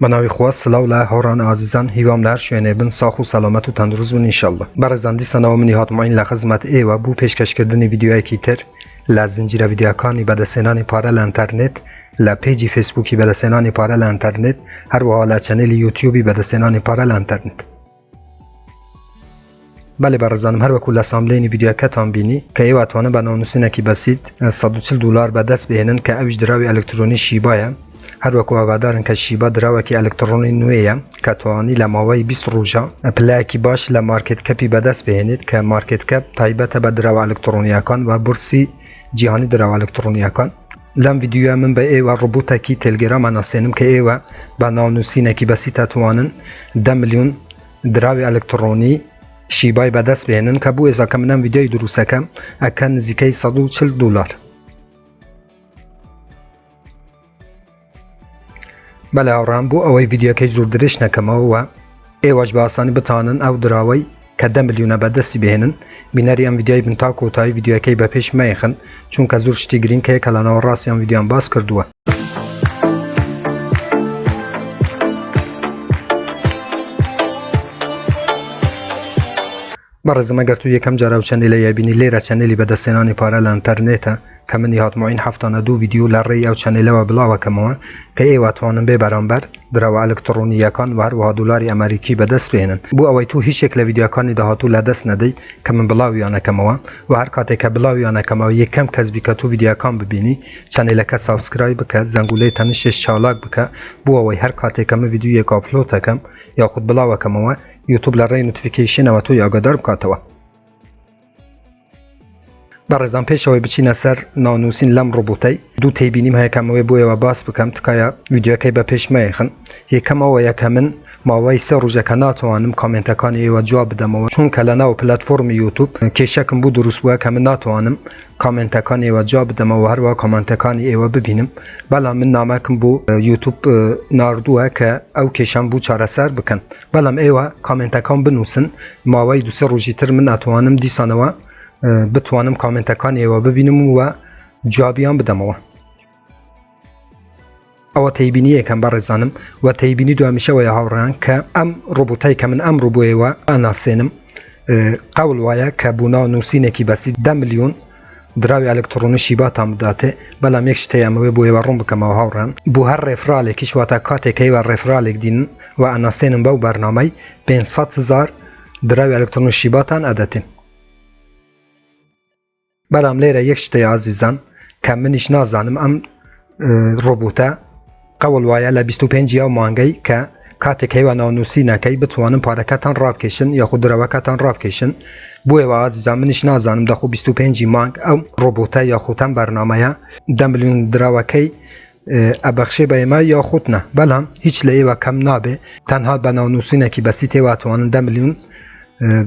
بناوی خواست سلاو له هوران عزیزان هیوام لر شوینه بن ساخ و سلامت و تندروز بن انشالله. برزندی سناو منی هاتماین لخدمت ای و بو پیشکش کردن ویدیوهای کیتر لزنجیر ویدیوکانی بده سنانی پاره لانترنت ل پیجی فیسبوکی بده سنانی پاره لانترنت هر و حالا چنل یوتیوبی بده سنانی پاره لانترنت. بله برزانم هر وکول اسامبلین ویدیو کتان بینی که ای واتوانه بناونوسینه کی بسیط $140 به دست بهنن که اوج دراوی الکترونی شیبایه هر وکو آگادارن که شیبا دراوی که الکترونی نویه که توانی لماوی 20 روزا پلاکی باش لمارکت کپی به دست بهنید که مارکت کپ تایبت به دراوی الکترونی کان و برسی جهانی دراوی الکترونی کان. لام ویدیو من به ای و روبوتا کی تلگرام اناسینم که ای و بناونوسینه کی بسیط توانن 10 میلیون دراوی الکترونی شیبای به دست بهنن که بو ازا کمنم ویدیوی دروسه کم اکن زیکی $140. بله آوران بو اوی ویدیو که زور درش نکم و ایواج به آسانی بتانن او دراوی که 10 میلیون به دستی بهنن بیناری ام ویدیوی بنتا کوتای ویدیو که به پیش میخن چون که زور شتی گرین که کلاناو راسی ام ویدیو باز کردوه. برزم اگر تو یکم جارو چنل یا بینی لیره چنلی به دستنانی پاره لانترنت که من یهات معین هفتانه دو ویدیو لری او چنل و بلاوه کموه که ای واتوانم به برانبر درو الکترونی یکان و هر و دلار امریکی به دست بهنن بو اوی تو هیچ شکل ویدیو کانی دهاتو لدست ندی که من بلاویانه کموه و هر کاته که بلاویانه کموه یکم کسبی که تو ویدیو کان ببینی چنل که سابسکرایب بکه زنگوله تنشش چالاک بکه بو اوی هر کاته که من ویدیو یک آپلود کم یا خود بلاوه کموه یوتیوب لرای نوتیفیکیشن و تو آگادار بکاتوا. برزان پیش اوی بچین سر نانوسین لم روبوتی دو تیبینیم های کم اوی بوی و باس بکم تکایا ویدیو که با پیش میخن یکم اوی یکمن ماوی سر روزه که ناتوانم کامنت کانی و جواب بدم و چون کلنا و پلتفرم یوتیوب که شکم بود درست بوده که من ناتوانم کامنت کانی و جواب بدم و هر و کامنت کانی ایوا ببینم بلا من نامکم بو یوتیوب ناردوه که او کشم بو چاره سر بکن بلا ایوا کامنت کان بنوسن ماوی دو سر روزی تر من ناتوانم دیسانوا بتوانم کامنت کانی ایوا ببینم و جوابیان بدم و او تیبینی یکم برزانم و تیبینی دو همیشه و هاوران که ام روبوتای که من ام روبوی و انا سینم قول وایا که بونا نوسینه کی بسی 10 میلیون دراوی الکترونی شیبات هم داته بلام یک شتی اموی بوی و روم بکم و هاوران بو هر رفرالی کش و تا کاته که و رفرالی دین و انا سینم باو برنامه 500,000 دراوی الکترونی شیباتان اداتیم بلام لیره یک شتی عزیزان که منش نازانم ام روبوتا قول وایا ل 25 یا مانگی که کاته که و نانوسینه کی بتوانم پارکتان راب کشن یا خود روکتان راب کشن بوی و عزیزان منش نازانم دخو 25 مانگ او روبوتا یا خودم برنامه 10 میلیون دراوکی ابخشه به ما یا خود نه بلهم هیچ لی و کم نابه تنها به نانوسینه کی بسیطه و توانن 10 میلیون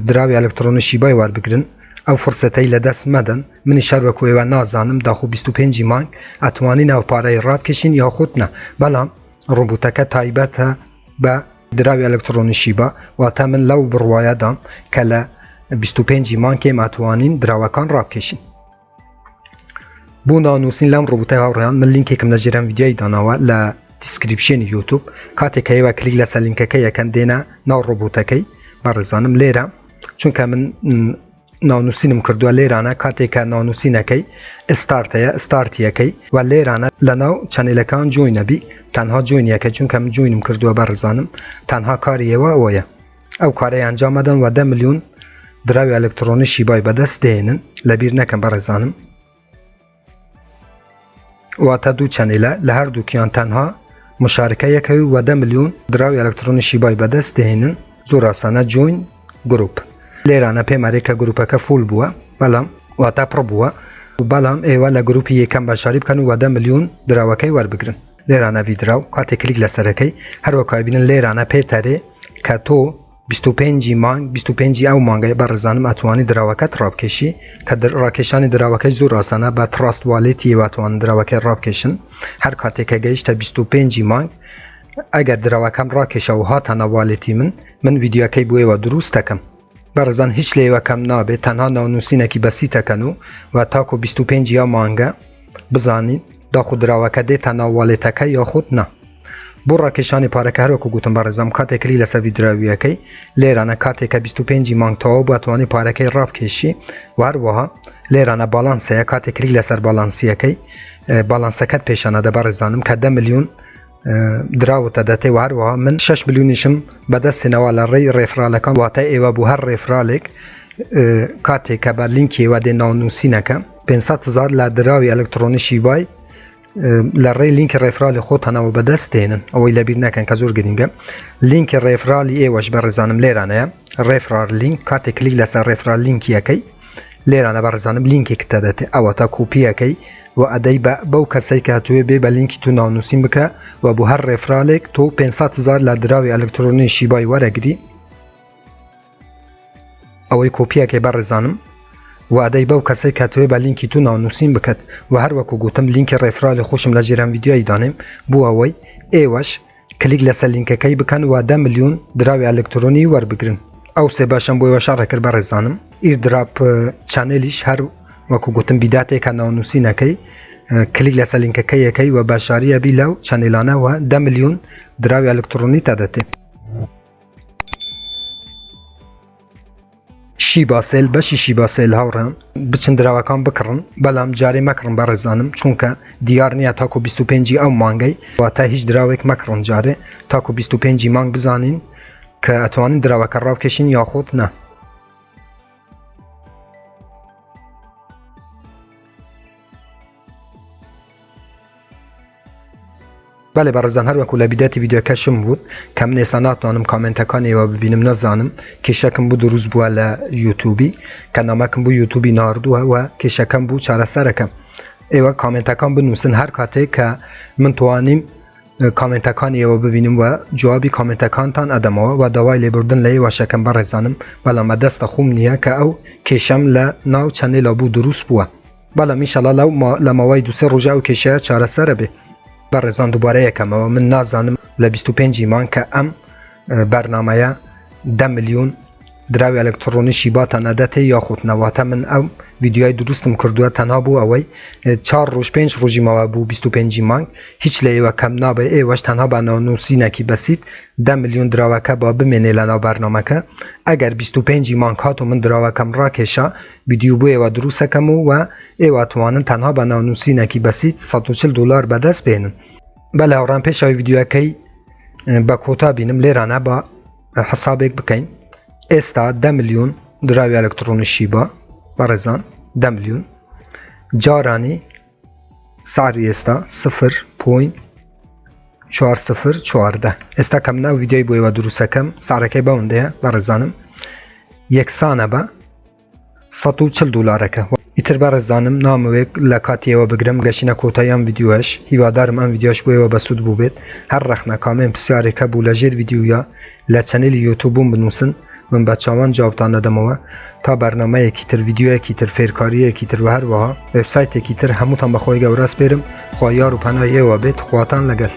دراوی الکترونی شیبای وار بگیرن او فرصتی لدست مدن من شر وکوی و نازانم داخو 25 مانگ اتوانی نو پاره راب کشین یا خود نه بلهم روبوتک تایبت به دراوی الکترونی شیبا و تمن لو بروایه دام که ل 25 مانگ که اتوانین دراوکان راب کشین بو نانوسین لم روبوتای هاوریان من لینکی کم نجرم ویدیوی داناوا ل دیسکریپشن یوتیوب کاته که و کلیک لسا لینک که یکن دینا نو روبوتکی برزانم لیرم چون که من نانوسینم کردو لیرانه کاته که نانوسینه کی استارتیه کی و لیرانه لناو چنل کان جوین بی تنها جوینیه که چون که من جوینم کردو برزانم تنها کاریه و اویه او کاری انجام دادن و 10 میلیون دراوی الکترونی شیبای به دست دهنن لبیر نکن برزانم و تا دو چنله لهر دو کیان تنها مشارکه یکی و 10 میلیون دراوی الکترونی شیبای به دست دهنن زور آسانه جوین گروپ لیرانه پیماری که گروپه که فول بوه بلام و تا پر بوه بلام ایوه لگروپی یکم بشاریب کنو و 10 میلیون دراوکی ور بگرن لیرانه ویدراو کاته کلیک لسرکی هر وکای بینن لیرانه پیتره که تو 25 مانگ 25 او مانگای برزانم اتوانی دراوکت راب کشی که راکشانی دراوکی زور آسانه با تراست والیتی و اتوان دراوکی راب کشن هر کاته که گیش تا 25 مانگ اگر دراوکم راکشه و ها تنا والیتی من ویدیو که بوی و دروست کم برزان هیچ لیوه کم نابه تنها نانوسینه کی بسیطه کنو و تاکو 25 یا مانگه بزانین دا خود راوکه ده تناوالیتکه یا خود نه بۆ ڕاکێشانی پارەکە هەروەکو گوتم بەڕێزان کاتێکری لەسەر ڤیدراویەکەی لێرانە کاتێکە 25 مانگ تەواو بووە توانی پارەکەی ڕابکێشی و هەروەها لێرانە باڵانسەیە کاتێکری لەسەر باڵانسیەکەی باڵانسەکەت پێشانە دە بەڕێزانم کە 10 ملیۆن دراوتە دەتێ و هەروەها من 6 ملیۆنیشم بەدەستێنەوە لە ڕێی ڕێفرالەکان واتە ئێوە بۆ هەر ڕێفرالێک کاتێککە بە لینکێوە دێ ناونووسینەکە 500,000 لە دراوی ئەلکترۆنیشی وای لە ڕێی لینکی ڕێفرالی خۆتانەوە بەدەستێنن ئەوەی لەبیر نەکەن کە زۆر گرنگە لینکی ڕێفرالی ئێوەش بەڕێزانم لێرانەیە ڕێفرال لینک کاتێک کلیک لەسەر ڕێفرال لینکیەکەی لێرانە بەڕێزانم لینکێکتە دەتێ ئەوە تا کوپیەکەی و ئەدەی بەو کەسەی کە هاتووێ بێ بە لینکی تو ناونووسین بکە و بۆ هەر ڕێفرالێک تۆ 500,000 لە دراوی ئەلکترۆنیشی بای وەرەگری ئەوەی کۆپیەکەی بەڕێزانم و ئەدەی بەو کەسەی کاتوێ بە لینکی تو ناونووسین بکەت و هەروەکو گوتم لینکی ڕێفرالی خۆشم لە ژێران ڤیدیۆی دانیم بۆ ئەوەی ئێوەش کلیک لەسەر لینکەکەی بکەن و 10 ملیۆن دراوی ئەلکترۆنی وەربگرن ئەو سێ باشم بۆ ئێوە شەڕێکرد بەڕێزانم ئیردراپ چانێلیش هەر وەکو گوتم بیداتێکە ناونووسینەکەی کلیک لەسەر لینکەکەیەکەی و باشاریە بی لەو چانێلانەوە 10 ملیۆن دراوی ئەلکترۆنی تا دەتێ شیباسێل بەشی شیباسێل هاوڕێن بچن دراوەکان بکڕن بەڵام جارێ مەکڕن بەڕێزانم چونکە دیار نییە تاکو 25 ئەو مانگەی واتە هیچ دراوێک مەکڕن جارێ تاکو 25 مانگ بزانین کە ئەتوانین دراوەکە ڕاوکێشین یاخۆت نە بەڵێ بەڕێزان هەروەکو لە بیداتی ڤیدیۆکەشم بوو کە من ئێستا ناتوانم کامنتەکانیەوە ببینم نەزانم کێشەکەم بوو دروست بووە لە یوتیوبی کە نامەکەم بوو یوتیوبی ناردووە و کێشەکەم بوو چارەسەرەکەم ئێوە کامنتەکان بنووسن هەر کاتێک کە من توانیم کامنتەکانیەوە ببینم و جوابی کامنتەکانتان ئەدەمەوە و داوای لێبوردن لە ئێوەشەکەم بەڕێزانم بەڵام بەدەستە خوم نییە کە ئەو کێشەم لە ناو چەنێلا بوو دروست بووە بەڵام ئینشەڵا لە ماوەی دوسێ ڕۆژە ئەو کێشەیە چارەسەرە بێ بەڕێزان دووبارە یەکەمەوە من نازانم لە 25 مانگ کە ئەم بەرنامەیە 10 ملیۆن دراوی ئەلکترۆنیشی باتان ئەدەتێ یاخود نەواتە من ئەو ڤیدیۆی دروستم کردووە تەنها بوو ئەوەی 4 ڕۆژ 5 ڕۆژی ماوە بوو 25 مانگ هیچ لە ئێوە کەم نابێ ئێوەش تەنها بە ناونووسینێکی بەسیت 10 ملیۆن دراوەکە با بمێنێ لە ناو بەرنامەکە ئەگەر 25 مانگ هات و من دراوەکەم ڕاکێشا ڤیدیۆ بۆ ئێوە دروستەکەم و ئێوە توانن تەنها بە ناونووسینێکی بەسیت 140 دلار بەدەست بێنن بەڵێ هاوڕان پێشەوەی ڤیدیۆەکەی بە کۆتا بینم لێرانە بە حسابێک بکەین ئێستا 10 ملیۆن دراوی ئەلکترۆنیشی بە بەڕێزان 10 ملیۆن جارانی سعری ئێستا 0.4014 ئێستا کەم ناو ڤیدیۆی بۆ ئێوە دروستەکەم سعرەکەی بەوەندەیە بەڕێزانم یەکسانە بە 140 دلارەکە ئیتر بەڕێزانم نامەوێت لە کاتیەوە بگرم گەشتینە کۆتایی ئەم ڤیدیۆش هیوادارم ئەم ڤیدیۆش بۆ ئێوە بەسوود بوو بێت هەر ڕەخنە کامێن پرسیارێکە بوو لە ژێر ڤیدیۆیە لە چەنێلی یوتیوبم بنووسن من بە چاوان جوابتان دەدەمەوە تا بەرنامەیەکی تر ڤیدیۆیەکی تر فێرکاریەکی تر و هەروەها وێبسایتێکی تر هەمووتان بەخۆی گەورە سپێرم خوا یار و پەنای ئێوە بێت خواتان لەگەڵ